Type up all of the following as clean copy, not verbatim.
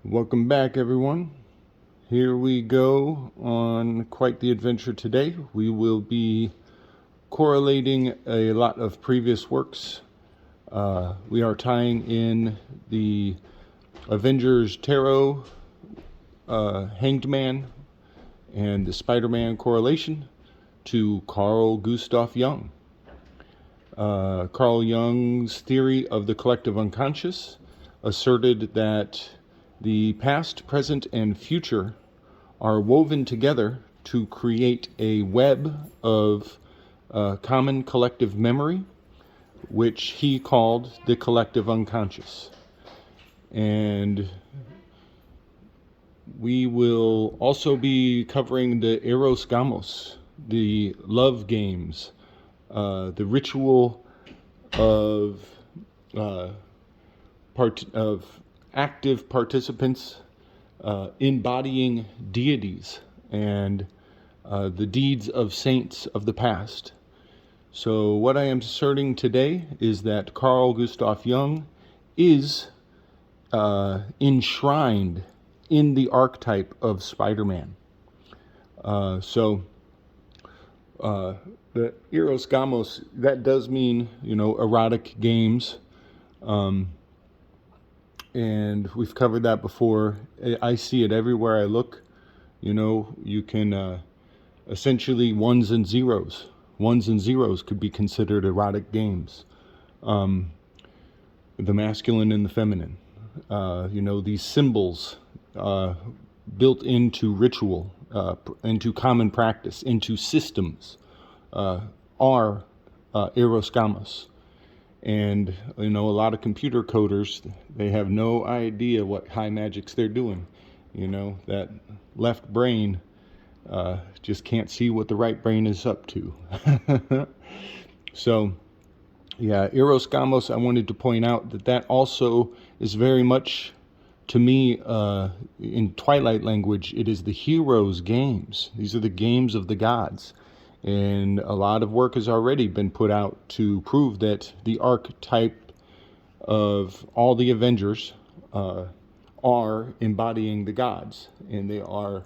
Welcome back, everyone. Here we go on quite the adventure today. We will be correlating a lot of previous works. We are tying in the Avengers Tarot, Hanged Man, and the Spider-Man correlation to Carl Gustav Jung. Carl Jung's theory of the collective unconscious asserted that the past, present, and future are woven together to create a web of common collective memory, which he called the collective unconscious. And we will also be covering the H.eiros G.amos, the love games, the ritual of active participants embodying deities and the deeds of saints of the past. So what I am asserting today is that Carl Gustav Jung is enshrined in the archetype of Spider-Man. The H.eiros G.amos, that does mean, erotic games. And we've covered that before. I see it everywhere I look. You can essentially ones and zeros. Ones and zeros could be considered erotic games. The masculine and the feminine. These symbols built into ritual, into common practice, into systems are H.eiros G.amos. And, a lot of computer coders, they have no idea what high magics they're doing. That left brain just can't see what the right brain is up to. So, H.eiros G.amos, I wanted to point out that also is very much, to me, in Twilight language, it is the heroes' games. These are the games of the gods. And a lot of work has already been put out to prove that the archetype of all the Avengers are embodying the gods, and they are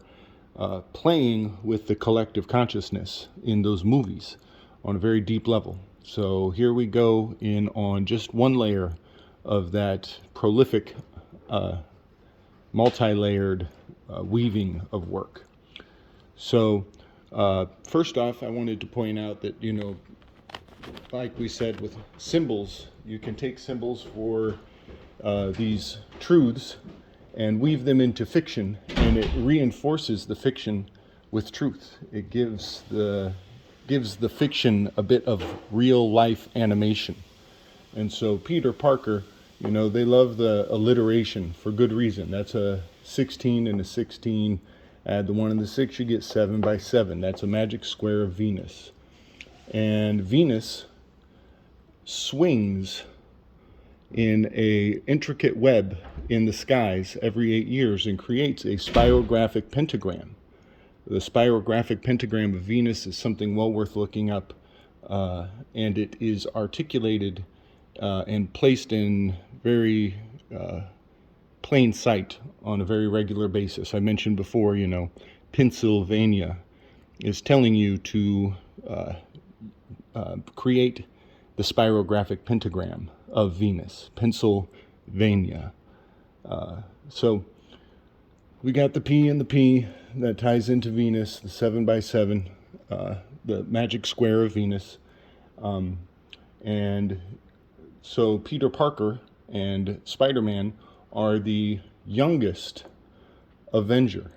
playing with the collective consciousness in those movies on a very deep level. So here we go in on just one layer of that prolific, multi-layered weaving of work. So first off, I wanted to point out that, like we said with symbols, you can take symbols for these truths and weave them into fiction, and it reinforces the fiction with truth. It gives the fiction a bit of real life animation. And so Peter Parker, they love the alliteration for good reason. That's a 16 and a 16. Add the 1 and the 6, you get 7 by 7. That's a magic square of Venus. And Venus swings in a intricate web in the skies every 8 years and creates a spirographic pentagram. The spirographic pentagram of Venus is something well worth looking up, and it is articulated and placed in very plain sight on a very regular basis. I mentioned before, Pennsylvania is telling you to create the spirographic pentagram of Venus, Pennsylvania. So we got the P and the P that ties into Venus, the 7 by 7, the magic square of Venus. And so Peter Parker and Spider-Man are the Jung-est Avenger.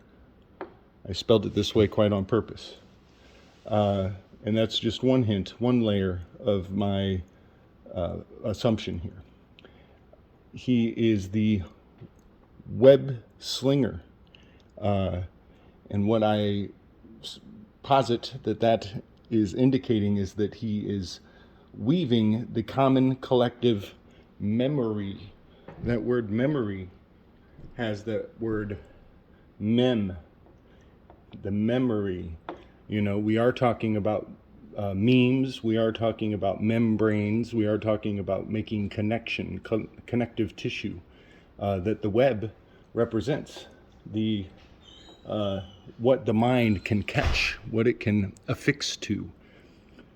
I spelled it this way quite on purpose. And that's just one hint, one layer of my assumption here. He is the web slinger. And what I posit that is indicating is that he is weaving the common collective memory. That word memory has that word mem, the memory. We are talking about memes, we are talking about membranes, we are talking about making connective tissue. That the web represents the what the mind can catch, what it can affix to.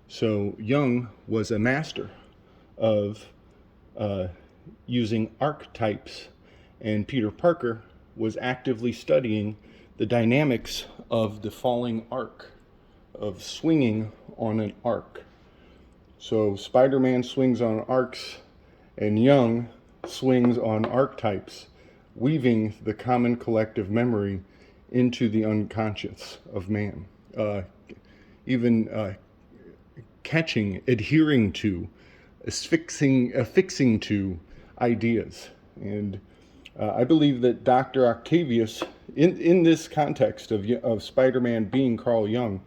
So Jung was a master of using archetypes, and Peter Parker was actively studying the dynamics of the falling arc, of swinging on an arc. So Spider-Man swings on arcs, and Jung swings on archetypes, weaving the common collective memory into the unconscious of man, even catching, adhering to, affixing to ideas. And I believe that Dr. Octavius, in this context of Spider-Man being Carl Jung,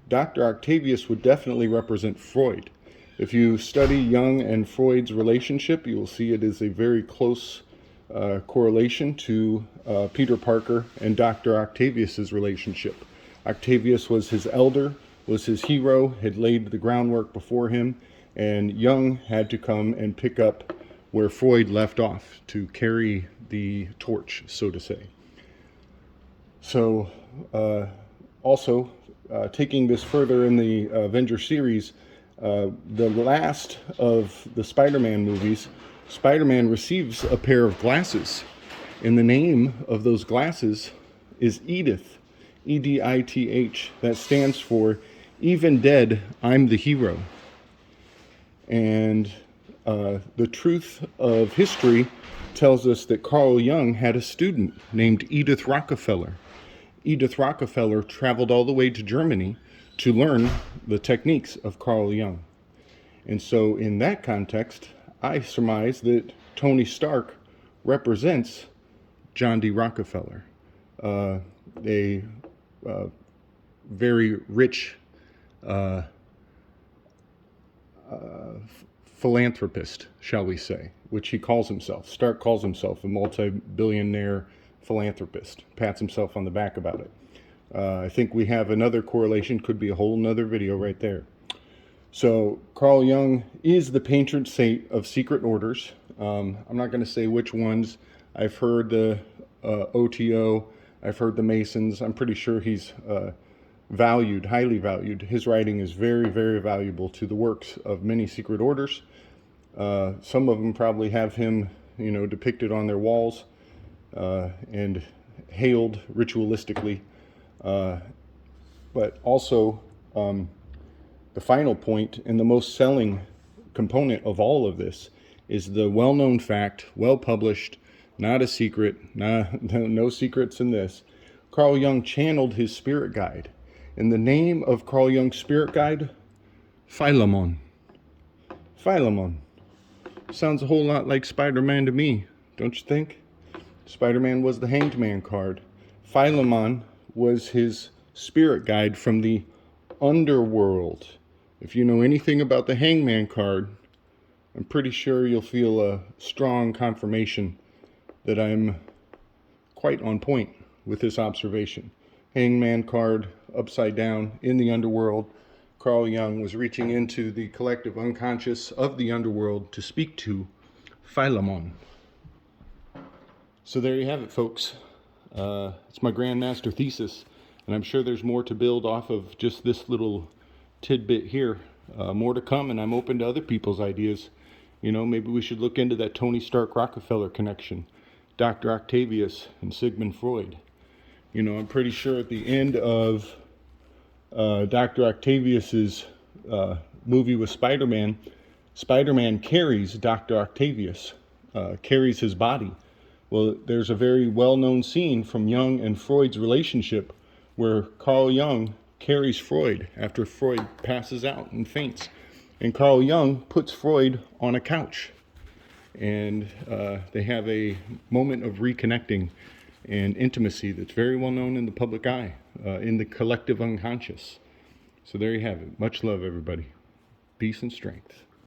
Dr. Octavius would definitely represent Freud. If you study Jung and Freud's relationship, you will see it is a very close correlation to Peter Parker and Dr. Octavius's relationship. Octavius was his elder, was his hero, had laid the groundwork before him, and Jung had to come and pick up where Freud left off to carry the torch, so to say. So also, taking this further in the Avenger series, the last of the Spider-Man movies, Spider-Man receives a pair of glasses, and the name of those glasses is Edith, E-D-I-T-H. That stands for "Even dead, I'm the hero." And the truth of history tells us that Carl Jung had a student named Edith Rockefeller. Edith Rockefeller traveled all the way to Germany to learn the techniques of Carl Jung. And so in that context, I surmise that Tony Stark represents John D. Rockefeller, a very rich philanthropist, shall we say, which he calls himself. Stark calls himself a multi-billionaire philanthropist, pats himself on the back about it. I think we have another correlation, could be a whole nother video right there. So Carl Jung is the patron saint of secret orders. I'm not going to say which ones. I've heard the OTO, I've heard the Masons. I'm pretty sure he's valued, highly valued. His writing is very, very valuable to the works of many secret orders. Some of them probably have him, depicted on their walls and hailed ritualistically. But also, the final point and the most selling component of all of this is the well-known fact, well-published, not a secret, no secrets in this. Carl Jung channeled his spirit guide. And the name of Carl Jung's spirit guide, Philemon. Philemon. Sounds a whole lot like Spider-Man to me, don't you think? Spider-Man was the Hanged Man card. Philemon was his spirit guide from the underworld. If you know anything about the Hangman card, I'm pretty sure you'll feel a strong confirmation that I'm quite on point with this observation. Hangman card, upside down, in the underworld. Carl Jung was reaching into the collective unconscious of the underworld to speak to Philemon. So there you have it, folks. It's my Grandmaster thesis, and I'm sure there's more to build off of just this little tidbit here. More to come, and I'm open to other people's ideas. Maybe we should look into that Tony Stark Rockefeller connection, Dr. Octavius and Sigmund Freud. I'm pretty sure at the end of Dr. Octavius's movie with Spider-Man, Spider-Man carries Dr. Octavius, carries his body. Well, there's a very well-known scene from Jung and Freud's relationship where Carl Jung carries Freud after Freud passes out and faints. And Carl Jung puts Freud on a couch. And they have a moment of reconnecting and intimacy that's very well known in the public eye, in the collective unconscious. So there you have it. Much love, everybody. Peace and strength.